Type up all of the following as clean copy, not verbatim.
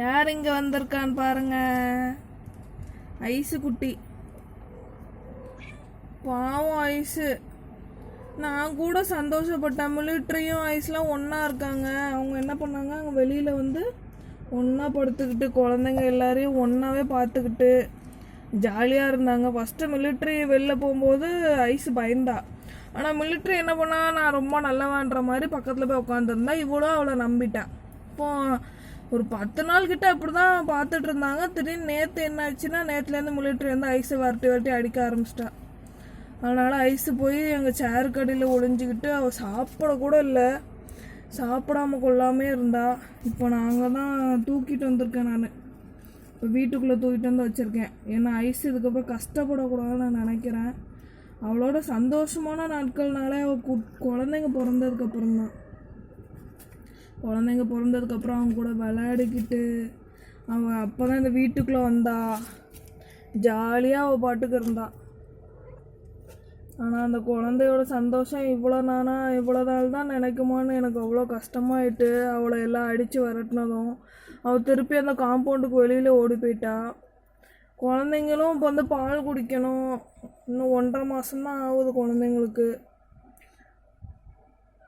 யார் இங்கே வந்திருக்கான்னு பாருங்க. ஐஸு குட்டி, பாவம் ஐஸு. நான் கூட சந்தோஷப்பட்டேன். மிலிட்ரியும் ஐஸ்லாம் ஒன்றா இருக்காங்க. அவங்க என்ன பண்ணாங்க, அவங்க வெளியில் வந்து ஒன்றா படுத்துக்கிட்டு குழந்தைங்க எல்லாரையும் ஒன்றாவே பார்த்துக்கிட்டு ஜாலியாக இருந்தாங்க. ஃபஸ்ட்டு மிலிட்ரி வெளில போகும்போது ஐஸ் பயந்தா. ஆனால் மிலிட்ரி என்ன பண்ணா, நான் ரொம்ப நல்லவான்ற மாதிரி பக்கத்தில் போய் உட்காந்துருந்தா. இவ்வளோ அவளை நம்பிட்டேன். இப்போ ஒரு 10 நாள் கிட்ட அப்படி தான் பார்த்துட்டு இருந்தாங்க. திடீர்னு நேற்று என்ன ஆச்சுன்னா, நேற்றுலேருந்து மிலிட்ரி வந்து ஐஸை வரட்டி அடிக்க ஆரம்பிச்சிட்டா. அதனால் ஐஸு போய் எங்கள் சேருக்கு அடியில் ஒளிஞ்சிக்கிட்டு அவள் சாப்பிட கூட இல்லை, சாப்பிடாம கொள்ளாமே இருந்தா. இப்போ நாங்கள் தான் தூக்கிட்டு வந்திருக்கேன். நான் இப்போ வீட்டுக்குள்ளே தூக்கிட்டு வந்து வச்சுருக்கேன். ஏன்னா ஐஸ் இதுக்கப்புறம் கஷ்டப்படக்கூடாதுன்னு நான் நினைக்கிறேன். அவளோட சந்தோஷமான நாட்கள்னால அவள் குழந்தைங்க பிறந்ததுக்கப்புறம் தான். குழந்தைங்க பிறந்ததுக்கப்புறம் அவங்க கூட விளையாடிக்கிட்டு அவள் அப்போ தான் இந்த வீட்டுக்குள்ளே வந்தா. ஜாலியாக அவள் பாட்டுக்கு இருந்தா. ஆனால் அந்த குழந்தையோட சந்தோஷம் இவ்வளோ நாள் தான் நினைக்குமான்னு எனக்கு அவ்வளோ கஷ்டமாயிட்டு. அவளை எல்லாம் அடித்து விரட்டினதும் அவள் திருப்பி அந்த காம்பவுண்டுக்கு வெளியில் ஓடி போயிட்டா. குழந்தைங்களும் இப்போ வந்து பால் குடிக்கணும். இன்னும் 1.5 மாதம்தான் ஆகுது குழந்தைங்களுக்கு.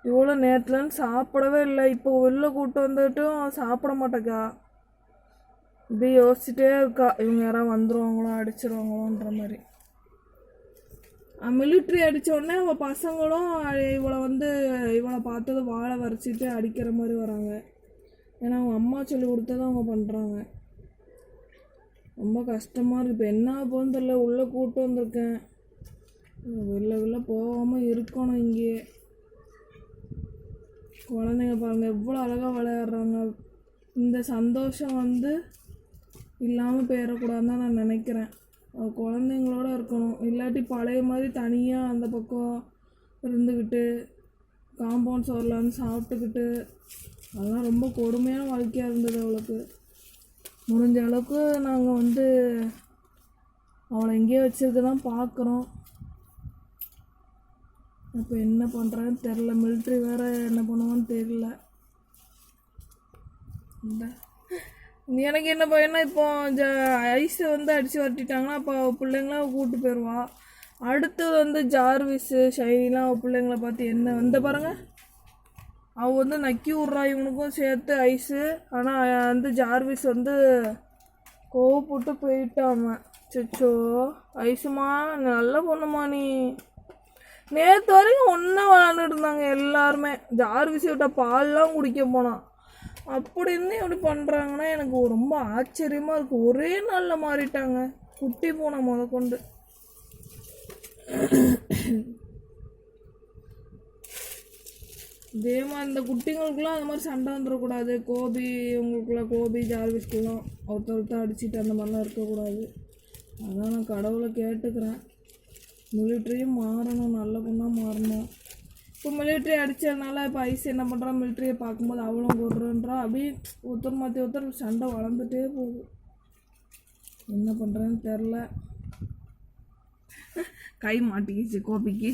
இவ்வளோ நேரத்துலன்னு சாப்பிடவே இல்லை. இப்போ வெளில கூப்பிட்டு வந்துட்டும் சாப்பிட மாட்டேக்கா. இப்படி யோசிச்சுட்டே இருக்கா, இவங்க யாராவது வந்துடுவாங்களோ அடிச்சிருவாங்களோன்ற மாதிரி. மிலிட்ரி அடித்தோடனே அவள் பசங்களும் இவளை பார்த்தது வாழை வரைச்சிட்டு அடிக்கிற மாதிரி வராங்க. ஏன்னா அவங்க அம்மா சொல்லி கொடுத்ததை அவங்க பண்ணுறாங்க. ரொம்ப கஷ்டமாக இருக்குது. இப்போ என்ன போன்னு தெரியல. உள்ளே கூப்பிட்டு வந்திருக்கேன். வெளில போகாமல் இருக்கணும். இங்கேயே குழந்தைங்க பாருங்கள் எவ்வளோ அழகாக விளையாடுறாங்க. இந்த சந்தோஷம் வந்து இல்லாமல் போயிடக்கூடாதுன்னு தான் நான் நினைக்கிறேன். குழந்தைங்களோட இருக்கணும். இல்லாட்டி பழைய மாதிரி தனியாக அந்த பக்கம் இருந்துக்கிட்டு காம்பவுண்ட் சோரில் வந்து சாப்பிட்டுக்கிட்டு அதெல்லாம் ரொம்ப கொடுமையான வாழ்க்கையாக இருந்தது அவளுக்கு. முடிஞ்ச அளவுக்கு நாங்கள் வந்து அவளை எங்கேயோ வச்சுருக்கு தான் பார்க்குறோம். இப்போ என்ன பண்ணுறான்னு தெரில. மிலிட்ரி வேறு என்ன பண்ணுவான்னு தெரியல. எனக்கு என்ன பையனா, இப்போ ஐஸை வந்து அடித்து வரட்டிட்டாங்கன்னா அப்போ பிள்ளைங்களாம் கூப்பிட்டு போயிடுவா. அடுத்தது வந்து ஜார்விஸு ஷைனிலாம் அவள் பிள்ளைங்கள பார்த்து என்ன வந்து பாருங்கள், அவள் வந்து நக்கி விட்றா இவனுக்கும் சேர்த்து ஐஸு. ஆனால் வந்து ஜார்விஸ் வந்து கோவப்பட்டு போயிட்டாம. சச்சோ ஐஸுமா, நல்ல பொண்ணுமா நீ. நேற்று வரைக்கும் ஒன்றா விளாண்டுட்டு இருந்தாங்க எல்லாருமே. ஜார்விஸ் விட்ட பால்லாம் குடிக்க போனான். அப்படி இருந்து எப்படி பண்ணுறாங்கன்னா எனக்கு ரொம்ப ஆச்சரியமாக இருக்குது. ஒரே நாளில் மாறிட்டாங்க. குட்டி பூனை முதற்கொண்டு. இதே மாதிரி இந்த குட்டிங்களுக்குலாம் அந்த மாதிரி சண்டை வந்துடக்கூடாது. கோபி ஜார்விஸ்க்குலாம் ஒருத்தர் அடிச்சுட்டு அந்த மாதிரிலாம் இருக்கக்கூடாது. அதான் நான் கடவுளை கேட்டுக்கிறேன். மிலிட்ரியும் மாறணும், நல்ல பொண்ணாக மாறணும். இப்போ மிலிட்ரி அடித்ததுனால இப்போ ஐஸ் என்ன பண்ணுறா, மிலிட்ரியை பார்க்கும்போது அவளும் கொடுறன்றா. அப்படியே ஒருத்தர் மாற்றி ஒருத்தர் சண்டை வளர்ந்துட்டே போகுது. என்ன பண்ணுறேன்னு தெரில. கை மாட்டிக்கிச்சு கோபிக்கு.